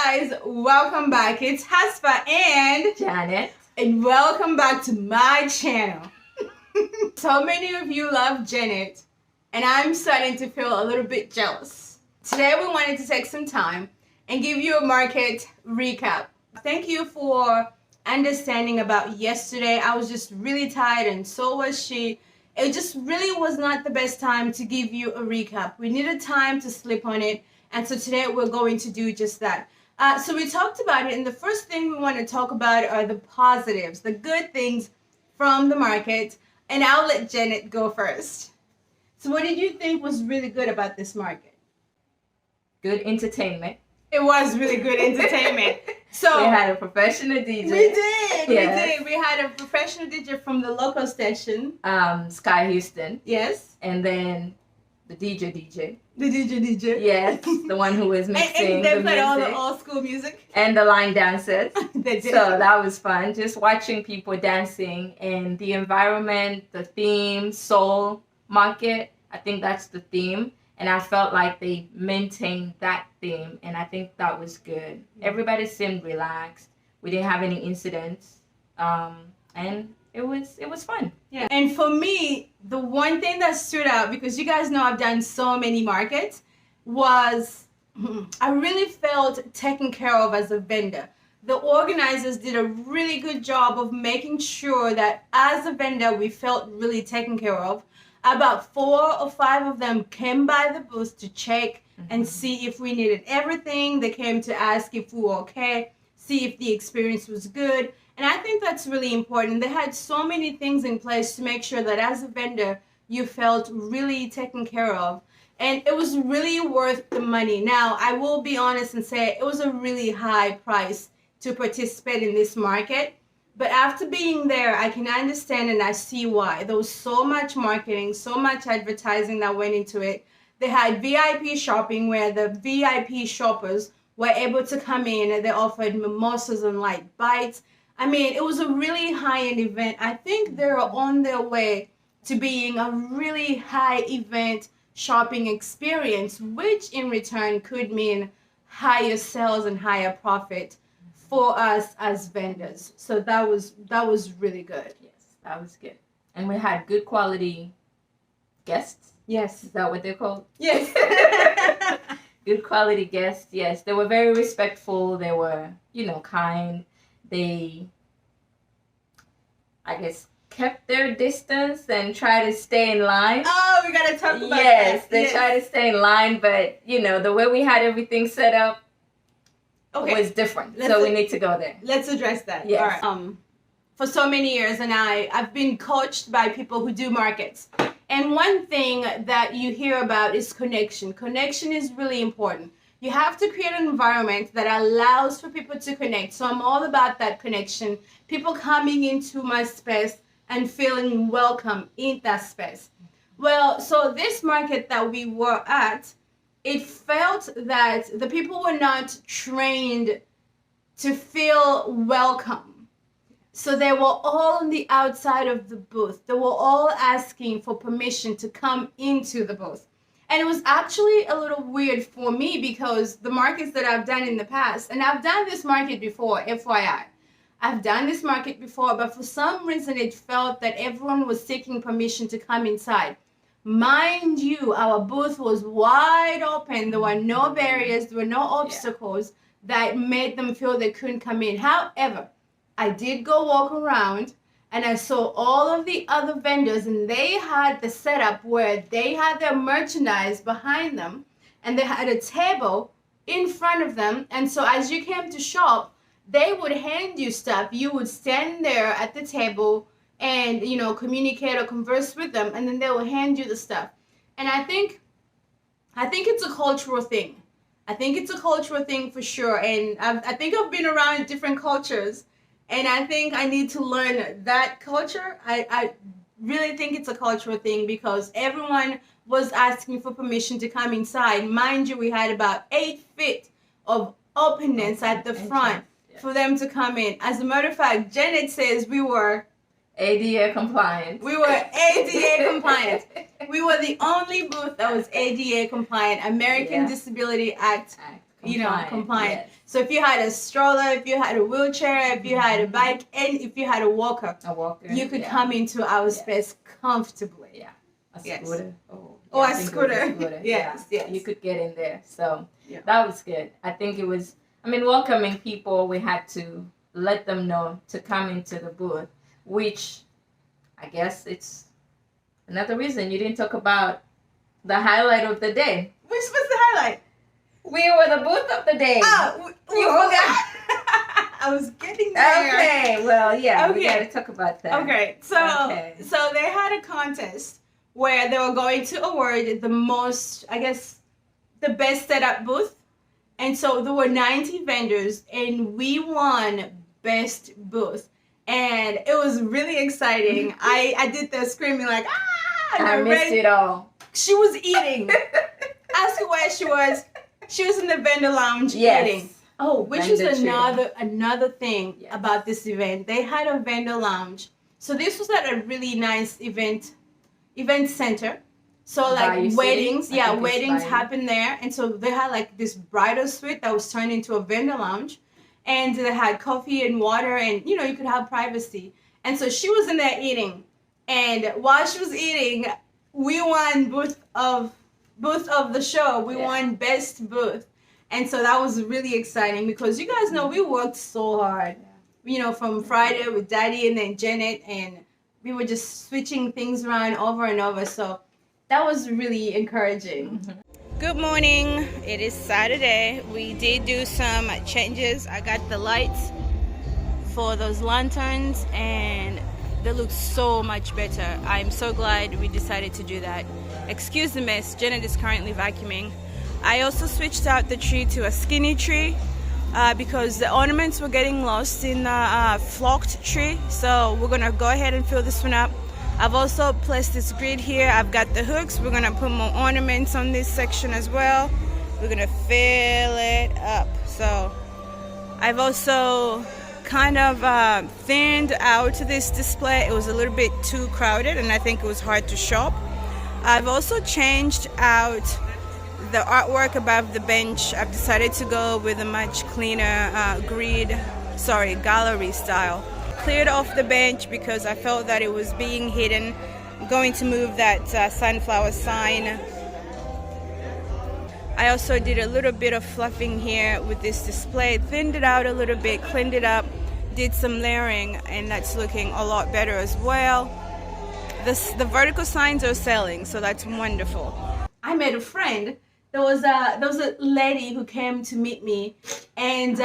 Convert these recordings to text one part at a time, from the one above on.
guys, welcome back. It's Hasfa and Janet, and welcome back to my channel. So many of you love Janet, and I'm starting to feel a little bit jealous. Today we wanted to take some time and give you a market recap. Thank you for understanding about yesterday. I was just really tired and so was she. It just really was not the best time to give you a recap. We needed time to sleep on it. And so today we're going to do just that. So we talked about it, and the first thing we want to talk about are the positives, the good things from the market. And I'll let Janet go first. So what did you think was really good about this market? good entertainment. It was really good entertainment. So We had a professional DJ. We did. We had a professional DJ from the local station. Sky Houston. Yes. And then the DJ. The DJ. Yes, the one who was mixing and they the played music. all the old school music. And the line dancers. They did. So that was fun. Just watching people dancing and the environment, the theme, soul market. I think that's the theme. And I felt like they maintained that theme. And I think that was good. Everybody seemed relaxed. We didn't have any incidents. And it was fun. Yeah. And for me, the one thing that stood out, because you guys know I've done so many markets, was I really felt taken care of as a vendor. The organizers did a really good job of making sure that as a vendor, we felt really taken care of. About 4 or 5 of them came by the booth to check and see if we needed everything. They came to ask if we were okay, see if the experience was good. And I think that's really important. They had so many things in place to make sure that as a vendor, you felt really taken care of. And it was really worth the money. Now, I will be honest and say it was a really high price to participate in this market. But after being there, I can understand and I see why. There was so much marketing, so much advertising that went into it. They had VIP shopping where the VIP shoppers were able to come in and they offered mimosas and light bites. I mean, it was a really high-end event. I think they're on their way to being a really high event shopping experience, which in return could mean higher sales and higher profit for us as vendors. So that was really good. Yes, that was good. And we had good quality guests. Yes. Is that what they're called? Yes. Good quality guests. Yes, they were very respectful. They were, kind. They, I guess, kept their distance and tried to stay in line. Oh, we got to talk about that. Yes, they tried to stay in line, but, the way we had everything set up was different. So we need to go there. Let's address that. Yes. All right. For so many years, and I've been coached by people who do markets. And one thing that you hear about is connection. Connection is really important. You have to create an environment that allows for people to connect. So I'm all about that connection. People coming into my space and feeling welcome in that space. Well, so this market that we were at, it felt that the people were not trained to feel welcome. So they were all on the outside of the booth. They were all asking for permission to come into the booth. And it was actually a little weird for me because the markets that I've done in the past, and I've done this market before, FYI. I've done this market before, but for some reason it felt that everyone was seeking permission to come inside. Mind you, our booth was wide open. There were no barriers, there were no obstacles that made them feel they couldn't come in. However, I did go walk around and I saw all of the other vendors, and they had the setup where they had their merchandise behind them and they had a table in front of them. And so as you came to shop, they would hand you stuff. You would stand there at the table and, communicate or converse with them, and then they will hand you the stuff. And I think it's a cultural thing. I think it's a cultural thing for sure. And I think I've been around different cultures, and I think I need to learn that culture. I really think it's a cultural thing because everyone was asking for permission to come inside. Mind you, we had about 8 feet of openness at the front for them to come in. As a matter of fact, Janet says we were ADA compliant. We were ADA compliant. We were the only booth that was ADA compliant, American Disability Act compliant. Yes. So if you had a stroller, if you had a wheelchair, if you had a bike, and if you had a walker, you could come into our space comfortably. Yeah. A scooter. A scooter. Yes. You could get in there. So that was good. I think it was, welcoming people, we had to let them know to come into the booth, which I guess it's another reason you didn't talk about the highlight of the day. Which was the highlight? We were the booth of the day. Oh, you forgot? I was getting there. Okay, well, yeah, we got to talk about that. Okay, so they had a contest where they were going to award the most, I guess, the best setup booth. And so there were 90 vendors, and we won best booth. And it was really exciting. I did the screaming like, ah! And I missed it all. She was eating. Ask her where she was. She was in the vendor lounge eating. Oh, which is another thing about this event. They had a vendor lounge. So this was at a really nice event center. So like weddings, weddings happen there. And so they had like this bridal suite that was turned into a vendor lounge. And they had coffee and water, and you could have privacy. And so she was in there eating. And while she was eating, we won booth of the show. We won best booth. And so that was really exciting because you guys know we worked so hard. From Friday with Daddy and then Janet, and we were just switching things around over and over. So that was really encouraging. Mm-hmm. Good morning. It is Saturday. We did do some changes. I got the lights for those lanterns and they look so much better. I'm so glad we decided to do that. Excuse the mess. Janet is currently vacuuming. I also switched out the tree to a skinny tree because the ornaments were getting lost in the flocked tree. So we're gonna go ahead and fill this one up. I've also placed this grid here. I've got the hooks. We're gonna put more ornaments on this section as well. We're gonna fill it up. So I've also kind of thinned out this display. It was a little bit too crowded and I think it was hard to shop. I've also changed out the artwork above the bench. I've decided to go with a much cleaner gallery style. Cleared off the bench because I felt that it was being hidden. I'm going to move that sunflower sign. I also did a little bit of fluffing here with this display, thinned it out a little bit, cleaned it up, did some layering, and that's looking a lot better as well. The vertical signs are selling, so that's wonderful. I met a friend. There was a lady who came to meet me, and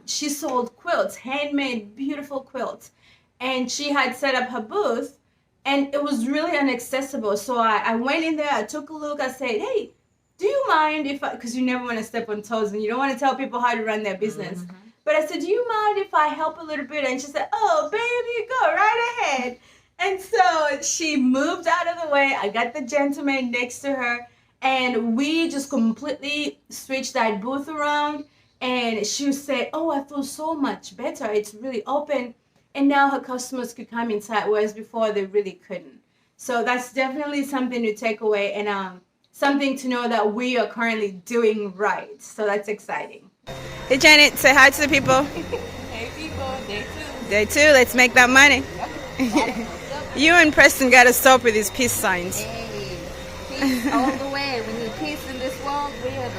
she sold quilts, handmade, beautiful quilts. And she had set up her booth, and it was really inaccessible. So I went in there, I took a look, I said, hey, do you mind if because you never want to step on toes, and you don't want to tell people how to run their business. Mm-hmm. But I said, do you mind if I help a little bit? And she said, oh, baby, go right ahead. And so she moved out of the way. I got the gentleman next to her. And we just completely switched that booth around. And she said, oh, I feel so much better. It's really open. And now her customers could come inside, whereas before they really couldn't. So that's definitely something to take away and something to know that we are currently doing right. So that's exciting. Hey, Janet, say hi to the people. Hey, people. Day 2. Day 2. Let's make that money. Yep. You and Preston got to stop with these peace signs. Hey, peace all the way. We need peace in this world. We are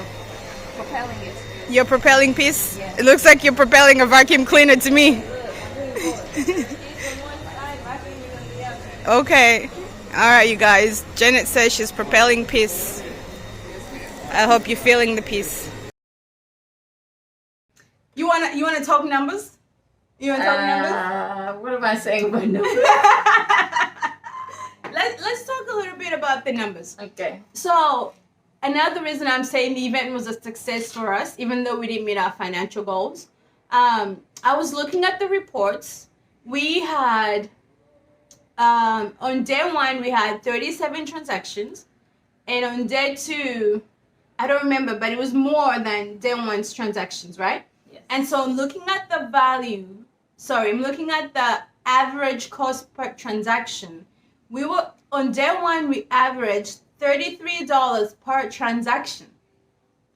propelling it. You're propelling peace? Yes. It looks like you're propelling a vacuum cleaner to me. Okay. All right, you guys. Janet says she's propelling peace. I hope you're feeling the peace. You wanna talk numbers? You wanna talk numbers? What am I saying about numbers? Let's talk a little bit about the numbers. Okay. So another reason I'm saying the event was a success for us, even though we didn't meet our financial goals. I was looking at the reports. We had on day 1 we had 37 transactions, and on day 2, I don't remember, but it was more than day 1's transactions, right? Yes. And so I'm looking at the I'm looking at the average cost per transaction. We were on day 1 we averaged $33 per transaction.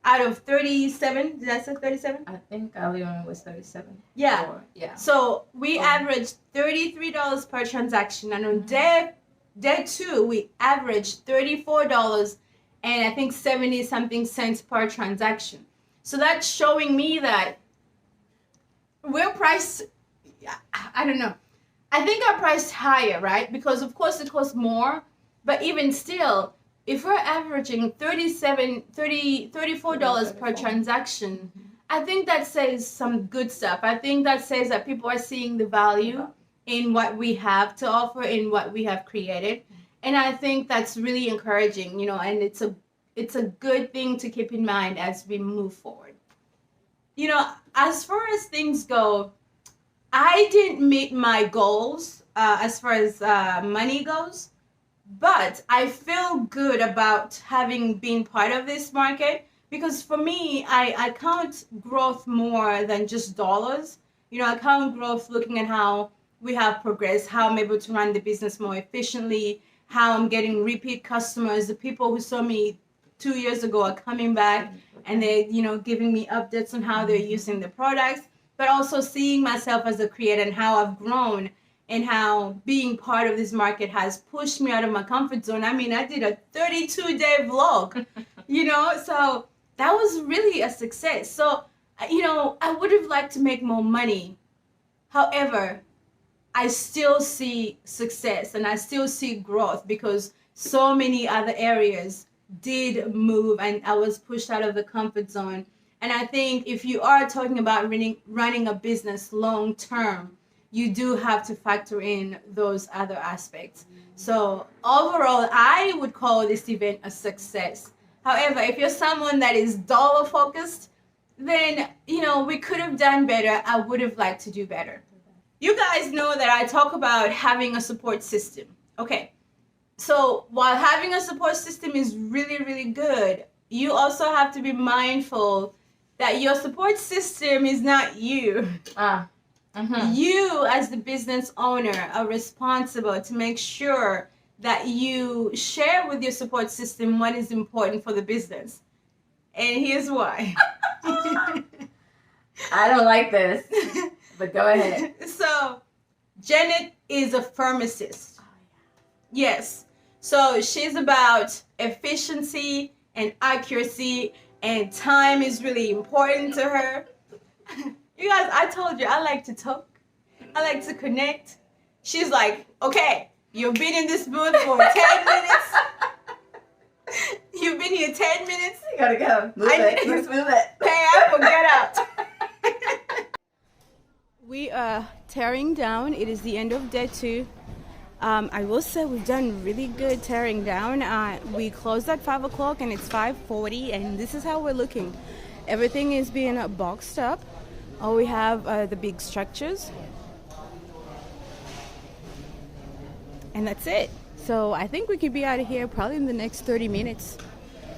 out of 37. Did I say 37? I think earlier on it was 37. Yeah. Yeah. So we averaged $33 per transaction, and on day 2 we averaged $34 and I think 70 something cents per transaction. So that's showing me that we're priced, I don't know. I think our price higher, right? Because of course it costs more, but even still, if we're averaging $34 per transaction, I think that says some good stuff. I think that says that people are seeing the value in what we have to offer, in what we have created. And I think that's really encouraging, you know, and it's a good thing to keep in mind as we move forward. You know, as far as things go, I didn't meet my goals as far as money goes, but I feel good about having been part of this market because for me, I count growth more than just dollars. You know, I count growth looking at how we have progressed, how I'm able to run the business more efficiently, how I'm getting repeat customers. The people who saw me 2 years ago are coming back and they're, you know, giving me updates on how they're using the products, but also seeing myself as a creator and how I've grown and how being part of this market has pushed me out of my comfort zone. I mean, I did a 32-day vlog, you know, so that was really a success. So, you know, I would have liked to make more money. However, I still see success and I still see growth because so many other areas did move and I was pushed out of the comfort zone. And I think if you are talking about running a business long term, you do have to factor in those other aspects. So overall, I would call this event a success. However, if you're someone that is dollar focused, then, you know, we could have done better. I would have liked to do better. You guys know that I talk about having a support system. Okay. So while having a support system is really, really good, you also have to be mindful that your support system is not you. You, as the business owner, are responsible to make sure that you share with your support system what is important for the business. And here's why. I don't like this, but go ahead. So, Janet is a pharmacist. Yes. So she's about efficiency and accuracy, and time is really important to her. You guys, I told you, I like to talk. I like to connect. She's like, okay, you've been in this booth for 10 minutes. You've been here 10 minutes. You gotta go. Let's move it. Pay up or get out. We are tearing down. It is the end of day 2. I will say we've done really good tearing down. We closed at 5 o'clock and it's 5:40, and this is how we're looking. Everything is being boxed up. All we have are the big structures. And that's it. So I think we could be out of here probably in the next 30 minutes,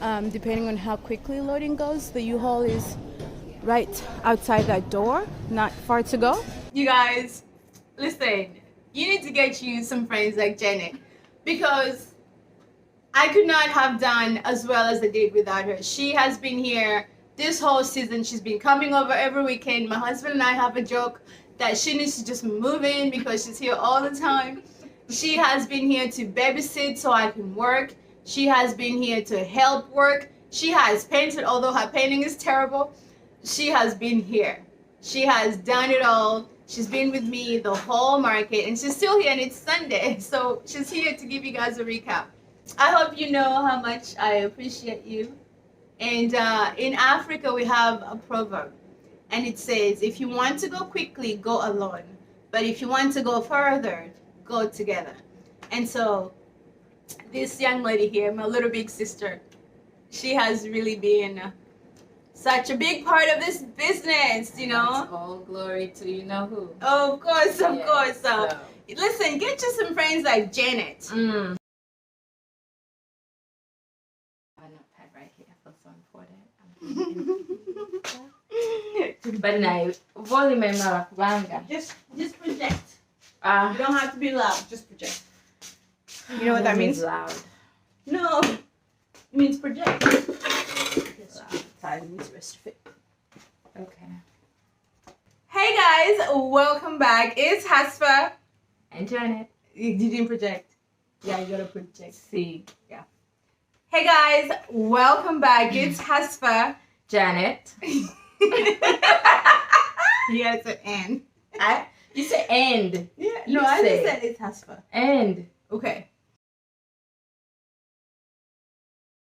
depending on how quickly loading goes. The U-Haul is right outside that door, not far to go. You guys, listen. You need to get you some friends like Janet, because I could not have done as well as I did without her. She has been here this whole season. She's been coming over every weekend. My husband and I have a joke that she needs to just move in because she's here all the time. She has been here to babysit so I can work. She has been here to help work. She has painted, although her painting is terrible. She has been here. She has done it all. She's been with me the whole market, and she's still here, and it's Sunday, so she's here to give you guys a recap. I hope you know how much I appreciate you. And in Africa, we have a proverb, and it says, if you want to go quickly, go alone. But if you want to go further, go together. And so this young lady here, my little big sister, she has really been such a big part of this business, you know. It's all glory to you know who. Of course, of course. So, listen, get you some friends like Janet. I have a notepad right here. I feel so important. But no, volume is not wanga. Just project. You don't have to be loud. Just project. You know what that means? Loud. No, it means project. Loud. tired. I need to rest fit. Okay. Hey guys, welcome back. It's Hasfa. And Janet. You didn't project. Yeah, you gotta project. See. Yeah. Hey guys, welcome back. It's Hasfa. Janet. Yeah, it's an N. You said end. Yeah, You no, I just say. said it's Hasfa. End. Okay.